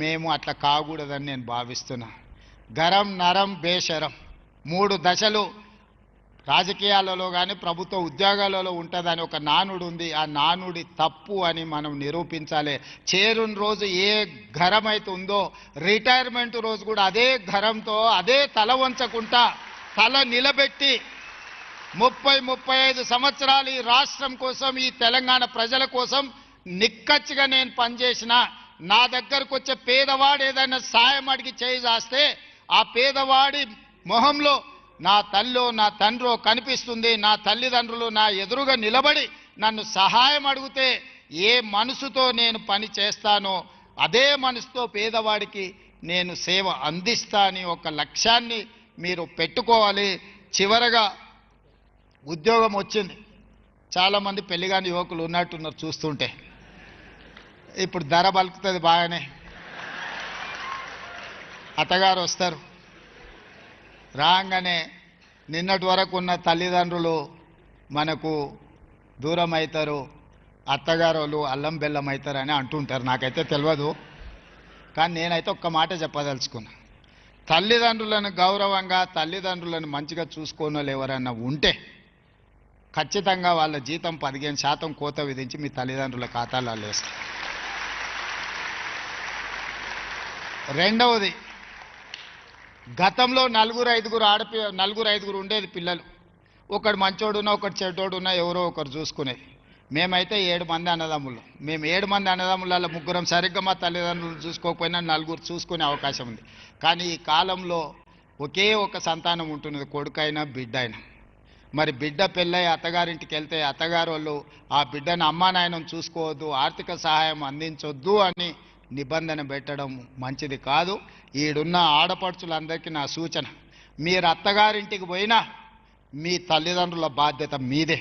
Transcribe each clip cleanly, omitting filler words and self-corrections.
మేము అట్లా కాకూడదని నేను భావిస్తున్నా. గరం నరం బేషరం 3 దశలు రాజకీయాలలో కానీ ప్రభుత్వ ఉద్యోగాలలో ఉంటుందని ఒక నానుడు ఉంది. ఆ నానుడి తప్పు అని మనం నిరూపించాలి. చేరుని రోజు ఏ ఘరం అయితే ఉందో రిటైర్మెంట్ రోజు కూడా అదే ఘరంతో అదే తల వంచకుండా తల నిలబెట్టి 30-35 సంవత్సరాలు ఈ రాష్ట్రం కోసం ఈ తెలంగాణ ప్రజల కోసం నిక్కచ్చిగా నేను పనిచేసిన. నా దగ్గరకు వచ్చే పేదవాడు ఏదైనా సాయం అడిగి చేస్తే ఆ పేదవాడి మొహంలో నా తల్లో నా తండ్రో కనిపిస్తుంది. నా తల్లిదండ్రులు నా ఎదురుగా నిలబడి నన్ను సహాయం అడిగితే ఏ మనసుతో నేను పని చేస్తానో అదే మనసుతో పేదవాడికి నేను సేవ అందిస్తా అని ఒక లక్ష్యాన్ని మీరు పెట్టుకోవాలి. చివరగా ఉద్యోగం వచ్చింది. చాలామంది పెళ్లిగాని యువకులు ఉన్నట్టున్నారు చూస్తుంటే. ఇప్పుడు ధర బలుకుతుంది బాగానే. అత్తగారు వస్తారు, రాగానే నిన్నటి వరకు ఉన్న తల్లిదండ్రులు మనకు దూరం అవుతారు, అత్తగారు వాళ్ళు అల్లం బెల్లం అవుతారని అంటుంటారు. నాకైతే తెలియదు, కానీ నేనైతే ఒక్క మాట చెప్పదలుచుకున్నా. తల్లిదండ్రులను గౌరవంగా తల్లిదండ్రులను మంచిగా చూసుకోని వాళ్ళు ఎవరన్నా ఉంటే ఖచ్చితంగా వాళ్ళ జీతం 15% కోత విధించి మీ తల్లిదండ్రుల ఖాతాలలో వేస్తారు. రెండవది, గతంలో 4-5 ఉండేది పిల్లలు. ఒకడు మంచోడున్నా ఒకటి చెడ్డోడున్నా ఎవరో ఒకరు చూసుకునేది. మేమైతే 7 మంది అన్నదమ్ములు. మేము 7 మంది అన్నదమ్ములలో 3 సరిగ్గా మా తల్లిదండ్రులు చూసుకోకపోయినా 4 చూసుకునే అవకాశం ఉంది. కానీ ఈ కాలంలో ఒకే ఒక సంతానం ఉంటున్నది, కొడుకైనా బిడ్డ అయినా. మరి బిడ్డ పెళ్ళై అత్తగారింటికి వెళ్తే అత్తగారు వాళ్ళు ఆ బిడ్డను అమ్మా నాయనను చూసుకోవద్దు, ఆర్థిక సహాయం అందించొద్దు అని నిబంధన పెట్టడం మంచిది కాదు. ఈడున్న ఆడపడుచులందరికీ నా సూచన, మీరు అత్తగారింటికి పోయినా మీ తల్లిదండ్రుల బాధ్యత మీదే.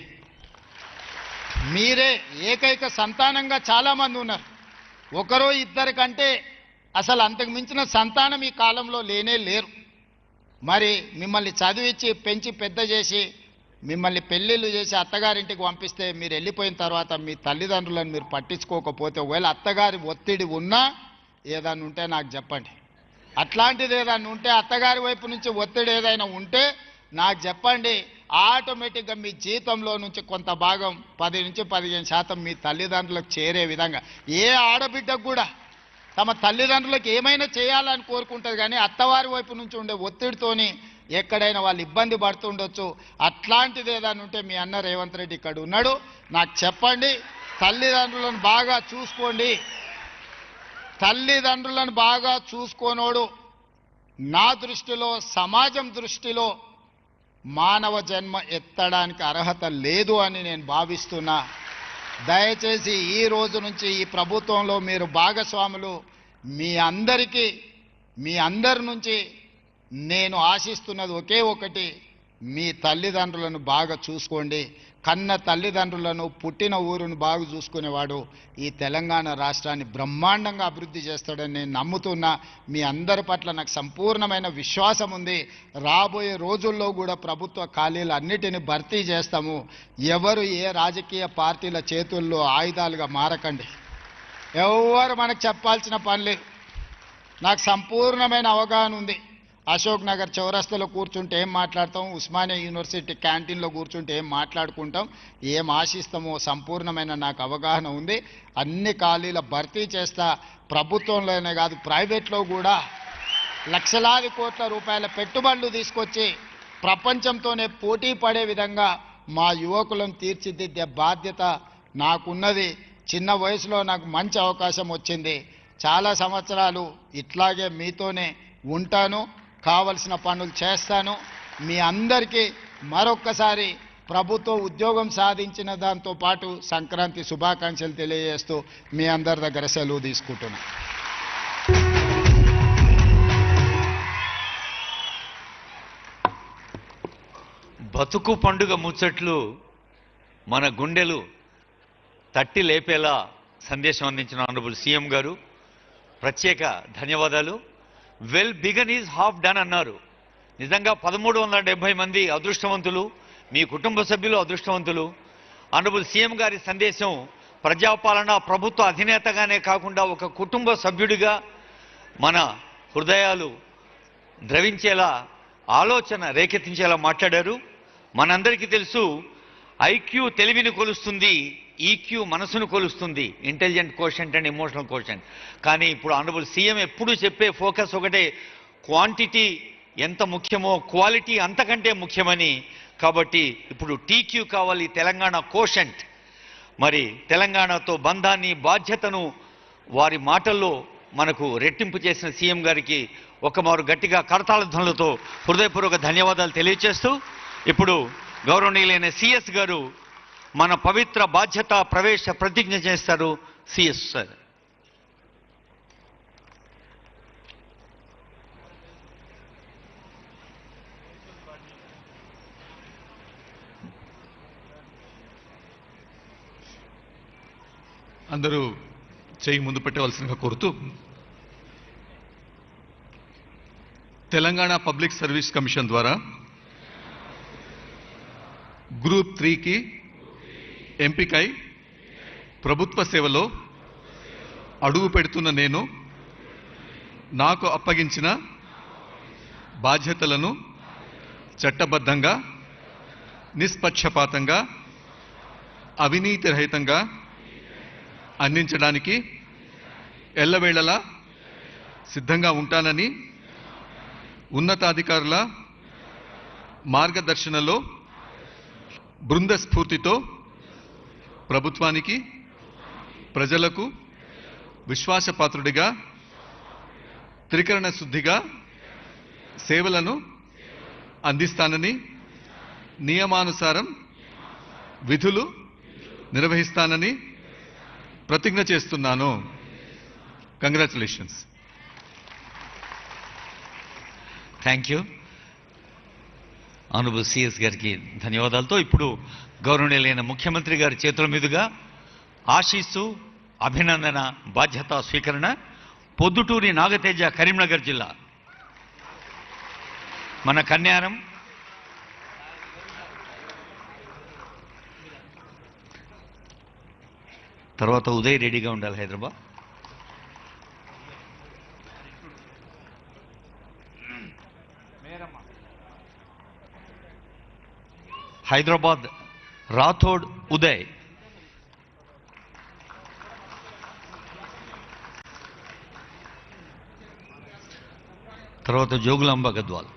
మీరే ఏకైక సంతానంగా చాలామంది ఉన్నారు. 1-2 కంటే అసలు అంతకు మించిన సంతానం ఈ కాలంలో లేనే లేరు. మరి మిమ్మల్ని చదివించి పెంచి పెద్ద చేసి మిమ్మల్ని పెళ్ళిళ్ళు చేసి అత్తగారింటికి పంపిస్తే మీరు వెళ్ళిపోయిన తర్వాత మీ తల్లిదండ్రులను మీరు పట్టించుకోకపోతే, ఒకవేళ అత్తగారి ఒత్తిడి ఉన్నా ఏదైనా ఉంటే నాకు చెప్పండి. అట్లాంటిది ఏదైనా ఉంటే, అత్తగారి వైపు నుంచి ఒత్తిడి ఏదైనా ఉంటే నాకు చెప్పండి. ఆటోమేటిక్గా మీ జీతంలో నుంచి కొంత భాగం 10-15% మీ తల్లిదండ్రులకు చేరే విధంగా. ఏ ఆడబిడ్డకు కూడా తమ తల్లిదండ్రులకు ఏమైనా చేయాలని కోరుకుంటుంది, కానీ అత్తవారి వైపు నుంచి ఉండే ఒత్తిడితోని ఎక్కడైనా వాళ్ళు ఇబ్బంది పడుతుండొచ్చు. అట్లాంటిది ఏదైనా ఉంటే మీ అన్న రేవంత్ రెడ్డి ఇక్కడ ఉన్నాడు, నాకు చెప్పండి. తల్లిదండ్రులను బాగా చూసుకోండి. తల్లిదండ్రులను బాగా చూసుకోనోడు నా దృష్టిలో, సమాజం దృష్టిలో మానవ జన్మ ఎత్తడానికి అర్హత లేదు అని నేను భావిస్తున్నా. దయచేసి ఈ రోజు నుంచి ఈ ప్రభుత్వంలో మీరు భాగస్వాములు. మీ అందరి నుంచి నేను ఆశిస్తున్నది ఒకే ఒకటి, మీ తల్లిదండ్రులను బాగా చూసుకోండి. కన్న తల్లిదండ్రులను, పుట్టిన ఊరును బాగా చూసుకునేవాడు ఈ తెలంగాణ రాష్ట్రాన్ని బ్రహ్మాండంగా అభివృద్ధి చేస్తాడని నేను నమ్ముతున్నా. మీ అందరి పట్ల నాకు సంపూర్ణమైన విశ్వాసం ఉంది. రాబోయే రోజుల్లో కూడా ప్రభుత్వ ఖాళీలు అన్నిటిని భర్తీ చేస్తాము. ఎవరు ఏ రాజకీయ పార్టీల చేతుల్లో ఆయుధాలుగా మారకండి. ఎవరు మనకు చెప్పాల్సిన పని లేదు. నాకు సంపూర్ణమైన అవగాహన ఉంది. అశోక్ నగర్ చౌరస్తాలో కూర్చుంటే ఏం మాట్లాడతాం, ఉస్మానియా యూనివర్సిటీ క్యాంటీన్లో కూర్చుంటే ఏం మాట్లాడుకుంటాం, ఏం ఆశిస్తామో సంపూర్ణమైన నాకు అవగాహన ఉంది. అన్ని ఖాళీల భర్తీ చేస్తా. ప్రభుత్వంలోనే కాదు, ప్రైవేట్లో కూడా లక్షలాది కోట్ల రూపాయల పెట్టుబడులు తీసుకొచ్చి ప్రపంచంతోనే పోటీ పడే విధంగా మా యువకులను తీర్చిదిద్దే బాధ్యత నాకున్నది. చిన్న వయసులో నాకు మంచి అవకాశం వచ్చింది. చాలా సంవత్సరాలు ఇట్లాగే మీతోనే ఉంటాను, కావలసిన పనులు చేస్తాను. మీ అందరికీ మరొక్కసారి ప్రభుత్వ ఉద్యోగం సాధించిన దాంతో పాటు సంక్రాంతి శుభాకాంక్షలు తెలియజేస్తూ మీ అందరి దగ్గర సెలవు తీసుకుంటున్నాను. బతుకు పండుగ ముచ్చట్లు మన గుండెలు తట్టి లేపేలా సందేశం అందించిన ఆనరబుల్ సీఎం గారు ప్రత్యేక ధన్యవాదాలు. Well began is half done అన్నారు. నిజంగా 1370 మంది అదృష్టవంతులు, మీ కుటుంబ సభ్యులు అదృష్టవంతులు. ఆనరబుల్ సీఎం గారి సందేశం ప్రజాపాలన ప్రభుత్వ అధినేతగానే కాకుండా ఒక కుటుంబ సభ్యుడిగా మన హృదయాలు ద్రవించేలా ఆలోచన రేకెత్తించేలా మాట్లాడారు. మనందరికీ తెలుసు ఐక్యూ తెలివిని కొలుస్తుంది, ఈక్యూ మనసును కొలుస్తుంది, intelligent quotient and emotional quotient. కానీ ఇప్పుడు ఆనరబుల్ సీఎం ఎప్పుడూ చెప్పే ఫోకస్ ఒకటే, క్వాంటిటీ ఎంత ముఖ్యమో క్వాలిటీ అంతకంటే ముఖ్యమని. కాబట్టి ఇప్పుడు టీక్యూ కావాలి, తెలంగాణ కోషెంట్. మరి తెలంగాణతో బంధాన్ని బాధ్యతను వారి మాటల్లో మనకు రెట్టింపు చేసిన సీఎం గారికి ఒకమారు గట్టిగా కరతాళ ధ్వనులతో హృదయపూర్వక ధన్యవాదాలు తెలియజేస్తూ ఇప్పుడు గౌరవనీయులైన సిఎస్ గారు మన పవిత్ర బాధ్యత ప్రవేశ ప్రతిజ్ఞ చేస్తారు. CS sir. అందరూ చేయి ముందు పెట్టవలసిందిగా కోరుతూ, తెలంగాణ పబ్లిక్ సర్వీస్ కమిషన్ ద్వారా గ్రూప్ 3కి ఎంపికై ప్రభుత్వ సేవలో అడుగు పెడుతున్న నేను నాకు అప్పగించిన బాధ్యతలను చట్టబద్ధంగా, నిష్పక్షపాతంగా, అవినీతి రహితంగా అందించడానికి ఎల్లవేళలా సిద్ధంగా ఉంటానని ఉన్నతాధికారుల మార్గదర్శనలో బృంద స్ఫూర్తితో ప్రభుత్వానికి, ప్రజలకు విశ్వాసపాత్రుడిగా, త్రికరణ శుద్ధిగా సేవలను అందిస్తానని, నియమానుసారం విధులు నిర్వహిస్తానని ప్రతిజ్ఞ చేస్తున్నాను. Congratulations. Thank you. Honourable CS గారికి ధన్యవాదాలతో ఇప్పుడు గౌరవనీయులైన ముఖ్యమంత్రి గారి చేతుల మీదుగా ఆశీస్సు, అభినందన, బాధ్యత స్వీకరణ. పొద్దుటూరి నాగతేజ, కరీంనగర్ జిల్లా. మన కన్యారం తర్వాత ఉదయ్ రెడీగా ఉండాలి. హైదరాబాద్. హైదరాబాద్ రాథోడ్ ఉదయ్. తర్వాత జోగులాంబ గద్వాల్.